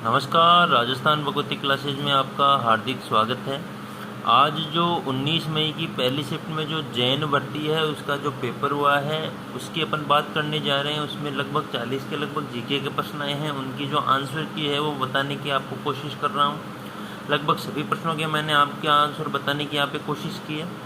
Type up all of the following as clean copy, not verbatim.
नमस्कार, राजस्थान भगवती क्लासेज में आपका हार्दिक स्वागत है। आज जो 19 मई की पहली शिफ्ट में जो जैन भर्ती है उसका जो पेपर हुआ है उसकी अपन बात करने जा रहे हैं। उसमें लगभग 40 के लगभग जीके के प्रश्न आए हैं। उनकी जो आंसर की है वो बताने की आपको कोशिश कर रहा हूँ। लगभग सभी प्रश्नों के मैंने आपके आंसर बताने की यहाँ पे कोशिश की है।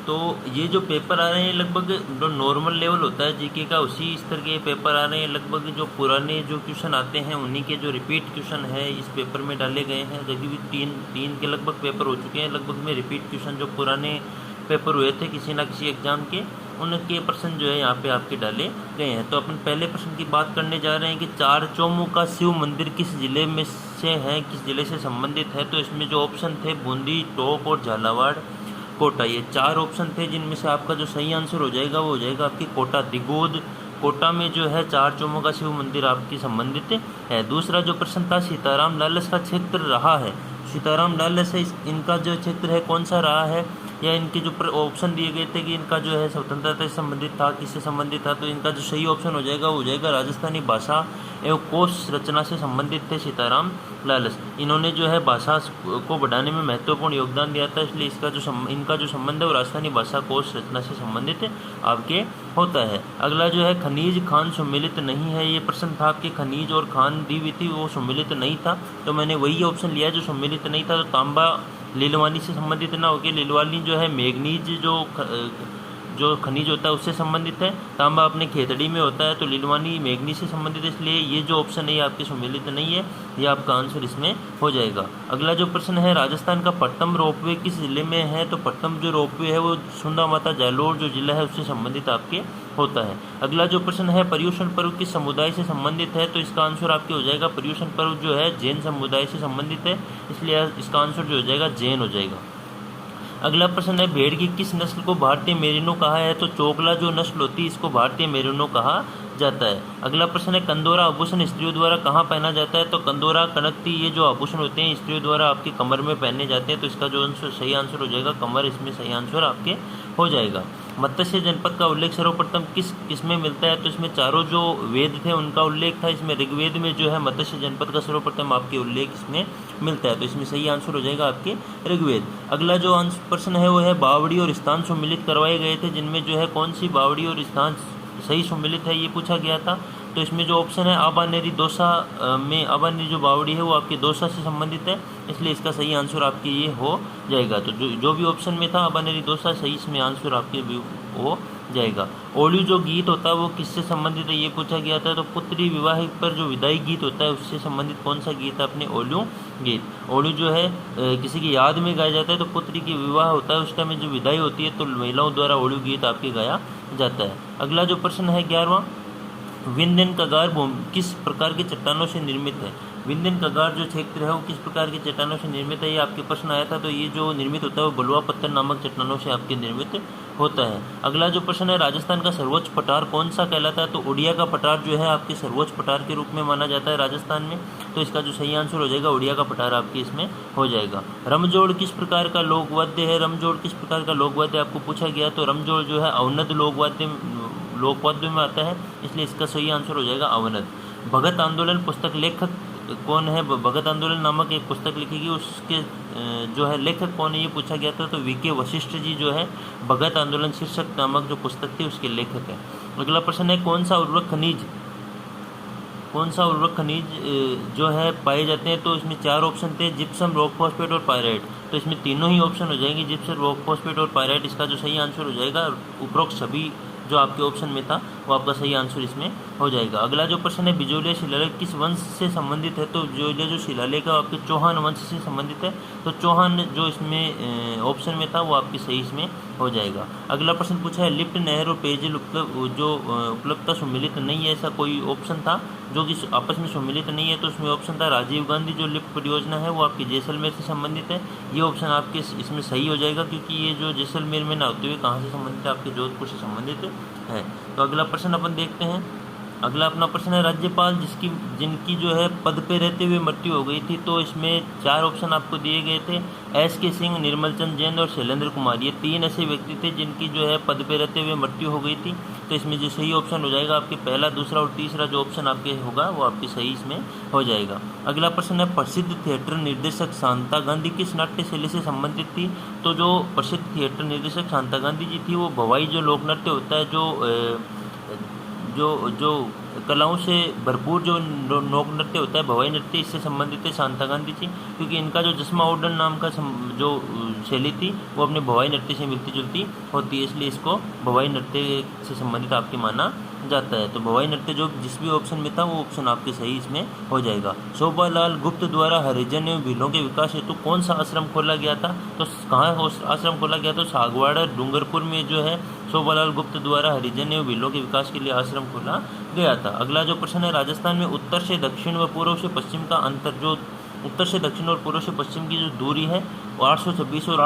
तो ये जो पेपर आ रहे हैं लगभग जो नॉर्मल लेवल होता है जीके का उसी स्तर के पेपर आ रहे हैं। लगभग जो पुराने जो क्वेश्चन आते हैं उन्हीं के जो रिपीट क्वेश्चन है इस पेपर में डाले गए हैं। जबकि भी तीन के लगभग पेपर हो चुके हैं। लगभग में रिपीट क्वेश्चन जो पुराने पेपर हुए थे किसी ना किसी एग्जाम के उनके प्रश्न जो है यहाँ पे आपके डाले गए हैं। तो अपन पहले प्रश्न की बात करने जा रहे हैं कि चार चौमुखा शिव मंदिर किस जिले में से है, किस जिले से संबंधित है। तो इसमें जो ऑप्शन थे बूंदी, टोंक और झालावाड़, कोटा, ये चार ऑप्शन थे जिनमें से आपका जो सही आंसर हो जाएगा वो हो जाएगा आपकी कोटा दिगोद। कोटा में जो है चार चौमुखा शिव मंदिर आपकी संबंधित है। दूसरा जो प्रश्न था सीताराम लालस का क्षेत्र रहा है। सीताराम लालस है इनका जो क्षेत्र है कौन सा रहा है, या इनके जो ऑप्शन दिए गए थे कि इनका जो है स्वतंत्रता से संबंधित था, किससे संबंधित था। तो इनका जो सही ऑप्शन हो जाएगा वो हो जाएगा राजस्थानी भाषा एवं कोश रचना से संबंधित थे सीताराम लालस। इन्होंने जो है भाषा को बढ़ाने में महत्वपूर्ण योगदान दिया था, इसलिए इनका जो संबंध है वो राजस्थानी भाषा कोश रचना से संबंधित आपके होता है। अगला जो है खनिज खान सम्मिलित नहीं है। ये प्रश्न था आपके खनिज और खान दी हुई थी, वो सम्मिलित नहीं था। तो मैंने वही ऑप्शन लिया जो सम्मिलित नहीं था। तो तांबा लीलवानी से संबंधित ना होकर लीलवानी जो है मैग्नीज जो खनिज होता है उससे संबंधित है। तांबा अपने खेतड़ी में होता है। तो लीलवानी मैग्नीज से संबंधित है, इसलिए ये जो ऑप्शन है ये आपके सम्मिलित नहीं है। ये आपका आंसर इसमें हो जाएगा। अगला जो प्रश्न है राजस्थान का प्रथम रोपवे किस जिले में है। तो प्रथम जो रोपवे है वो सुंदा माता जालोर जो जिला है उससे संबंधित आपके होता है। अगला जो प्रश्न है पर्युषण पर्व किस समुदाय से संबंधित है। तो इसका आंसर आपके हो जाएगा पर्युषण पर्व जो है जैन समुदाय से संबंधित है, इसलिए इसका आंसर जो हो जाएगा जैन हो जाएगा। अगला प्रश्न है भेड़ की किस नस्ल को भारतीय मेरिनो कहा है। तो चोकला जो नस्ल होती है इसको भारतीय मेरिनो कहा जाता है। अगला प्रश्न है कंदोरा आभूषण स्त्रियों द्वारा कहाँ पहना जाता है। तो कंदोरा, कनकती, ये जो आभूषण होते हैं स्त्रियों द्वारा आपकी कमर में पहने जाते हैं। तो इसका जो आंसर सही आंसर हो जाएगा कमर, इसमें सही आंसर आपके हो जाएगा। मत्स्य जनपद का उल्लेख सर्वप्रथम किसमें मिलता है। तो इसमें चारों जो वेद थे उनका उल्लेख था। इसमें ऋग्वेद में जो है मत्स्य जनपद का सर्वप्रथम आपके उल्लेख इसमें मिलता है। तो इसमें सही आंसर हो जाएगा आपके ऋग्वेद। अगला जो प्रश्न है वो है बावड़ी और स्थान सम्मिलित करवाए गए थे, जिनमें जो है कौन सी बावड़ी और स्थान सही सम्मिलित है ये पूछा गया था। तो इसमें जो ऑप्शन है आबानेरी दौसा में आबानेरी जो बावड़ी है वो आपकी दौसा से संबंधित है, इसलिए इसका सही आंसर आपके ये हो जाएगा। तो जो भी ऑप्शन में था आबानेरी दौसा सही इसमें आंसर आपके भी हो जाएगा। ओलू जो गीत होता है वो किससे संबंधित है ये पूछा गया था। तो पुत्री विवाह पर जो विदाई गीत होता है उससे संबंधित कौन सा गीत है अपने ओलू गीत। ओलू जो है किसी की याद में गाया जाता है। तो पुत्री की विवाह होता है उस टाइम में जो विदाई होती है तो महिलाओं द्वारा ओलू गीत आपके गाया जाता है। अगला जो प्रश्न है 11वां, विंध्यन कगार किस प्रकार के चट्टानों से निर्मित है। विंध्यन कगार जो क्षेत्र है वो किस प्रकार के चट्टानों से निर्मित है ये आपके प्रश्न आया था। तो ये जो निर्मित होता है वो बलुआ पत्थर नामक चट्टानों से आपके निर्मित होता है। अगला जो प्रश्न है राजस्थान का सर्वोच्च पठार कौन सा कहलाता है। तो उड़िया का पठार जो है आपके सर्वोच्च पठार के रूप में माना जाता है राजस्थान में। तो इसका जो सही आंसर हो जाएगा उड़िया का पठार आपके इसमें हो जाएगा। रमजोड़ किस प्रकार का लोकवाद्य है। रमजोड़ किस प्रकार का लोकवाद्य आपको पूछा गया। तो रमजोड़ जो है अवनद लोकवाद्य में आता है, इसलिए इसका सही आंसर हो जाएगा अवनद। भगत आंदोलन पुस्तक लेखक कौन है। भगत आंदोलन नामक एक पुस्तक लिखी गई, उसके जो है लेखक कौन है ये पूछा गया था। तो वीके वशिष्ठ जी जो है भगत आंदोलन शीर्षक नामक जो पुस्तक थी उसके लेखक है। अगला प्रश्न है कौन सा उर्वरक खनिज जो है पाए जाते हैं। तो इसमें चार ऑप्शन थे जिप्सम, रॉक फॉस्फेट और पायराइट। तो इसमें तीनों ही ऑप्शन हो जाएंगे जिप्सम, रॉक फॉस्फेट और पायराइट। इसका जो सही आंसर हो जाएगा उपरोक्त सभी जो आपके ऑप्शन में था वो आपका सही आंसर इसमें हो जाएगा। अगला जो प्रश्न है बिजोलिया शिलालेख किस वंश से संबंधित है। तो बिजोलिया जो शिलालेख है आपके चौहान वंश से संबंधित है। तो चौहान जो इसमें ऑप्शन में था वो आपकी सही इसमें हो जाएगा। अगला प्रश्न पूछा है लिफ्ट, नहर और पेयजल उपलब्धता सम्मिलित नहीं है, ऐसा कोई ऑप्शन था जो कि आपस में सम्मिलित नहीं है। तो उसमें ऑप्शन था राजीव गांधी जो लिफ्ट परियोजना है वो आपकी जैसलमेर से संबंधित है। ये ऑप्शन आपके इसमें सही हो जाएगा, क्योंकि ये जो जैसलमेर में ना होते हुए कहाँ से संबंधित है, आपके जोधपुर से संबंधित है। तो अगला प्रश्न अपन देखते हैं अगला अपना प्रश्न है, राज्यपाल जिनकी जो है पद पे रहते हुए मृत्यु हो गई थी, तो इसमें 4 ऑप्शन आपको दिए गए थे। एस के सिंह, निर्मल चंद जैन और शैलेंद्र कुमार, ये 3 ऐसे व्यक्ति थे जिनकी जो है पद पे रहते हुए मृत्यु हो गई थी। तो इसमें जो सही ऑप्शन हो जाएगा आपके पहला, दूसरा और तीसरा जो ऑप्शन आपके होगा वो आपके सही इसमें हो जाएगा। अगला प्रश्न है, प्रसिद्ध थिएटर निर्देशक शांता गांधी किस नाट्य शैली से संबंधित थी? तो जो प्रसिद्ध थिएटर निर्देशक शांता गांधी जी थी वो भवाई जो लोक नृत्य होता है, जो कलाओं से भरपूर जो लोक नृत्य होता है, भवाई नृत्य, इससे संबंधित है शांता गांधी जी, क्योंकि इनका जो जस्मा उड्डन नाम का जो शैली थी वो अपने भवाई नृत्य से मिलती जुलती होती है, इसलिए इसको भवाई नृत्य से संबंधित आपके माना जाता है। तो भवाई नृत्य जो जिस भी ऑप्शन में था वो ऑप्शन आपके सही इसमें हो जाएगा। शोभालाल गुप्त द्वारा हरिजन एवं भीलों के विकास हेतु कौन सा आश्रम खोला गया था? तो कहाँ आश्रम खोला गया? तो सागवाड़ा डूंगरपुर में जो है शोभालाल गुप्त द्वारा हरिजन एवं भीलों के विकास के लिए आश्रम खोला गया था। अगला जो प्रश्न है, राजस्थान में उत्तर से दक्षिण व पूर्व से पश्चिम का अंतर, जो उत्तर से दक्षिण और पूर्व से पश्चिम की जो दूरी है वो 826 और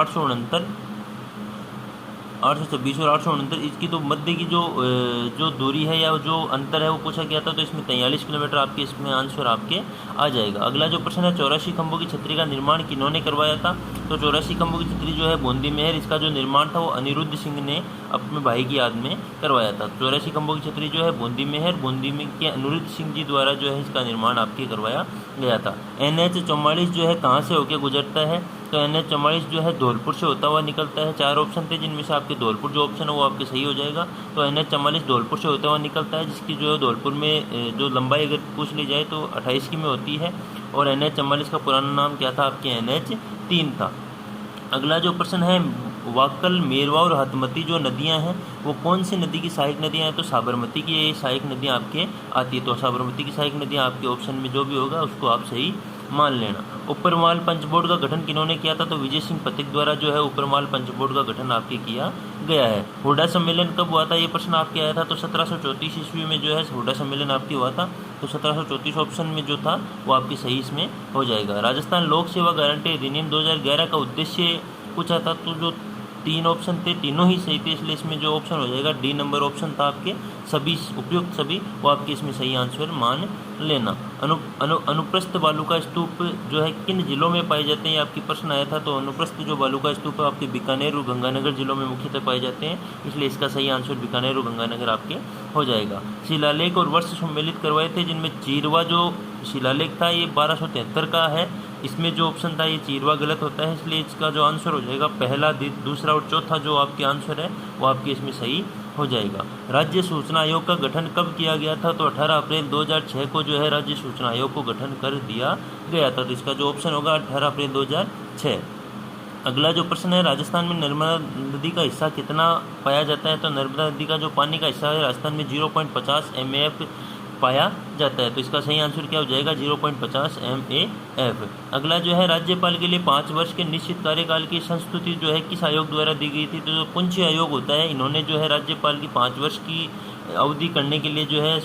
869 इसकी तो मध्य की जो दूरी है या जो अंतर है वो पूछा गया था, तो इसमें 43 किलोमीटर आपके इसमें आंसर आपके आ जाएगा। अगला जो प्रश्न है, 84 खंभों की छतरी का निर्माण किन्होंने करवाया था? तो 84 खंभों की छतरी जो है बूंदी में है, इसका जो निर्माण था वो अनिरुद्ध सिंह ने अपने भाई की याद में करवाया था। 84 खंभों की छतरी जो है बूंदी में है, बूंदी में के अनिरुद्ध सिंह जी द्वारा जो है इसका निर्माण आपके करवाया गया था। NH44 जो है कहाँ से होकर गुजरता है? तो NH44 जो है धौलपुर से होता हुआ निकलता है। 4 ऑप्शन थे जिनमें से आपके धौलपुर जो ऑप्शन है वो आपके सही हो जाएगा। तो NH44 धौलपुर से होता हुआ निकलता है, जिसकी जो है धौलपुर में जो लंबाई अगर पूछ ली जाए तो 28 की में होती है, और NH44 का पुराना नाम क्या था आपके? NH3 था। अगला जो प्रश्न है, वाकल, मेरवा और हथमती जो नदियां हैं वो कौन सी नदी की सहायक नदियां हैं? तो साबरमती की ये सहायक नदियां आपके आती है। तो साबरमती की सहायक नदियां आपके ऑप्शन में जो भी होगा उसको आप सही मान लेना। ऊपरमाल पंच बोर्ड का गठन किन्होंने किया था? तो विजय सिंह पथिक द्वारा जो है ऊपरमाल पंच बोर्ड का गठन आपके किया गया है। हुडा सम्मेलन कब हुआ था? ये प्रश्न आपके आया था। तो 1734 ईस्वी में जो है हुडा सम्मेलन आपके हुआ था। तो 1734 ऑप्शन में जो था वो आपकी सही इसमें हो जाएगा। राजस्थान लोक सेवा गारंटी अधिनियम 2011 का उद्देश्य पूछा था, तो जो 3 ऑप्शन थे तीनों ही सही थे, इसलिए इसमें जो ऑप्शन हो जाएगा डी नंबर ऑप्शन था आपके सभी उपयुक्त सभी, वो आपके इसमें सही आंसर मान लेना। अनुप्रस्थ बालू का स्तूप जो है किन जिलों में पाए जाते हैं? ये आपकी प्रश्न आया था। तो अनुप्रस्थ जो बालू का स्तूप है आपके बीकानेर और गंगानगर जिलों में मुख्यतः पाए जाते हैं, इसलिए इसका सही आंसर बीकानेर और गंगानगर आपके हो जाएगा। शिलालेख और वर्ष सम्मिलित करवाए थे, जिनमें चीरवा जो शिलालेख था ये 1273 का है। इसमें जो ऑप्शन था ये चीरवा गलत होता है, इसलिए इसका जो आंसर हो जाएगा पहला, दूसरा और चौथा जो आपके आंसर है वो आपके इसमें सही हो जाएगा। राज्य सूचना आयोग का गठन कब किया गया था? तो 18 अप्रैल 2006 को जो है राज्य सूचना आयोग को गठन कर दिया गया था। तो इसका जो ऑप्शन होगा 18 अप्रैल 2006। अगला जो प्रश्न है, राजस्थान में नर्मदा नदी का हिस्सा कितना पाया जाता है? तो नर्मदा नदी का जो पानी का हिस्सा है राजस्थान में 0.50 MAF पाया जाता है। तो इसका सही आंसर क्या हो जाएगा? 0.50 MAF। अगला जो है, राज्यपाल के लिए 5 वर्ष के निश्चित कार्यकाल की संस्तुति जो है किस आयोग द्वारा दी गई थी? तो जो पुंछ आयोग होता है, इन्होंने जो है राज्यपाल की 5 वर्ष की अवधि करने के लिए जो है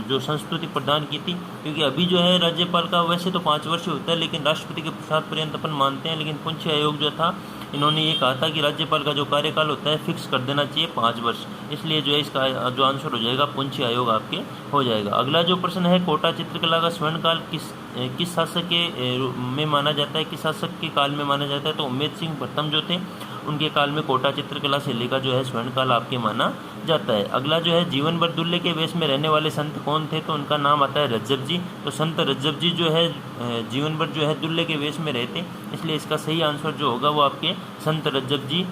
जो संस्तुति प्रदान की थी, क्योंकि अभी जो है राज्यपाल का वैसे तो 5 वर्ष ही होता है, लेकिन राष्ट्रपति के प्रसाद पर्यंत अपन मानते हैं, लेकिन पुंछ आयोग जो था इन्होंने ये कहा था कि राज्यपाल का जो कार्यकाल होता है फिक्स कर देना चाहिए 5 वर्ष, इसलिए जो है इसका जो आंसर हो जाएगा पुंछ आयोग आपके हो जाएगा। अगला जो प्रश्न है, कोटा चित्रकला का स्वर्णकाल किस शासक के में माना जाता है, किस शासक के काल में माना जाता है? तो उम्मेद सिंह प्रथम जो थे उनके काल में कोटा चित्रकला शैली का जो है स्वर्णकाल आपके माना जाता है। अगला जो है, जीवन भर दुल्हे के वेश में रहने वाले संत कौन थे? तो उनका नाम आता है रज्जब जी। तो संत रज्जब जी जो है जीवन भर जो है दुल्हे के वेश में रहते, इसलिए इसका सही आंसर जो होगा वो आपके संत रज्जब जी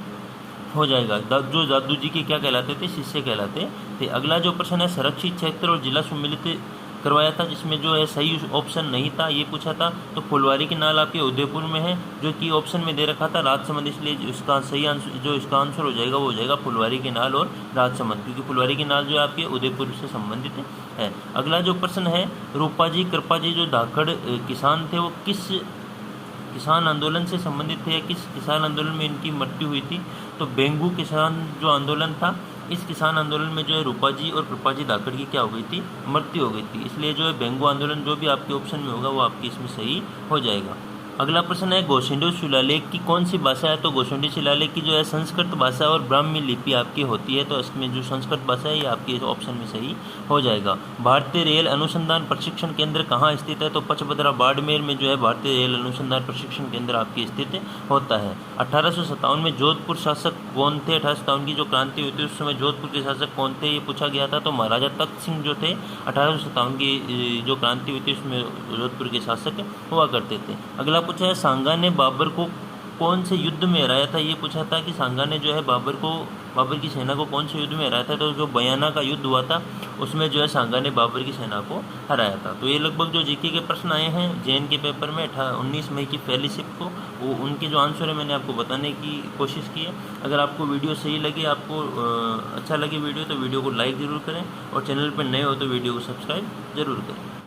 हो जाएगा। जो दादू जी के क्या कहलाते थे? शिष्य कहलाते थे। अगला जो प्रश्न है, संरक्षित क्षेत्र और जिला सम्मिलित करवाया था, जिसमें जो है सही ऑप्शन नहीं था, ये पूछा था। तो फुलवारी की नाल आपके उदयपुर में है, जो कि ऑप्शन में दे रखा था राजसमंद, इसलिए इसका सही आंसर जो इसका आंसर हो जाएगा वो हो जाएगा फुलवारी की नाल और राजसमंद, क्योंकि फुलवारी की नाल जो है आपके उदयपुर से संबंधित है। अगला जो प्रश्न है, रूपाजी कृपाजी जो धाकड़ किसान थे वो किस किसान आंदोलन से संबंधित थे, किस किसान आंदोलन में इनकी मृत्यु हुई थी? तो बेंगू किसान जो आंदोलन था, इस किसान आंदोलन में जो है रूपाजी और कृपाजी धाकड़ की क्या हो गई थी? मृत्यु हो गई थी, इसलिए जो है बेंगू आंदोलन जो भी आपके ऑप्शन में होगा वो आपके इसमें सही हो जाएगा। अगला प्रश्न है गोशिंडो शिलालेख की कौन सी भाषा है। तो गोशिंडो शिलालेख की जो है संस्कृत भाषा और ब्राह्मी लिपि आपकी होती है। तो इसमें जो संस्कृत भाषा है ये आपकी ऑप्शन में सही हो जाएगा। भारतीय रेल अनुसंधान प्रशिक्षण केंद्र कहाँ स्थित है। तो पचपदरा बाड़मेर में जो है भारतीय रेल अनुसंधान प्रशिक्षण केंद्र आपकी स्थित होता है। 1857 में जोधपुर शासक कौन थे। 1857 की जो क्रांति हुई थी उस समय जोधपुर के शासक कौन थे, ये पूछा गया था। तो महाराजा तख्त सिंह जो थे 1857 की जो क्रांति हुई थी उसमें जोधपुर के शासक हुआ करते थे। अगला पूछा है सांगा ने बाबर को कौन से युद्ध में हराया था। ये पूछा था कि सांगा ने जो है बाबर की सेना को कौन से युद्ध में हराया था। तो जो बयाना का युद्ध हुआ था उसमें जो है सांगा ने बाबर की सेना को हराया था। तो ये लगभग जो जीके के प्रश्न आए हैं जैन के पेपर में 19 मई की पहली शिफ्ट को, वो उनके जो आंसर है मैंने आपको बताने की कोशिश की है। अगर आपको वीडियो सही लगे, आपको अच्छा लगे वीडियो, तो वीडियो को लाइक ज़रूर करें और चैनल पर नए हो तो वीडियो को सब्सक्राइब ज़रूर करें।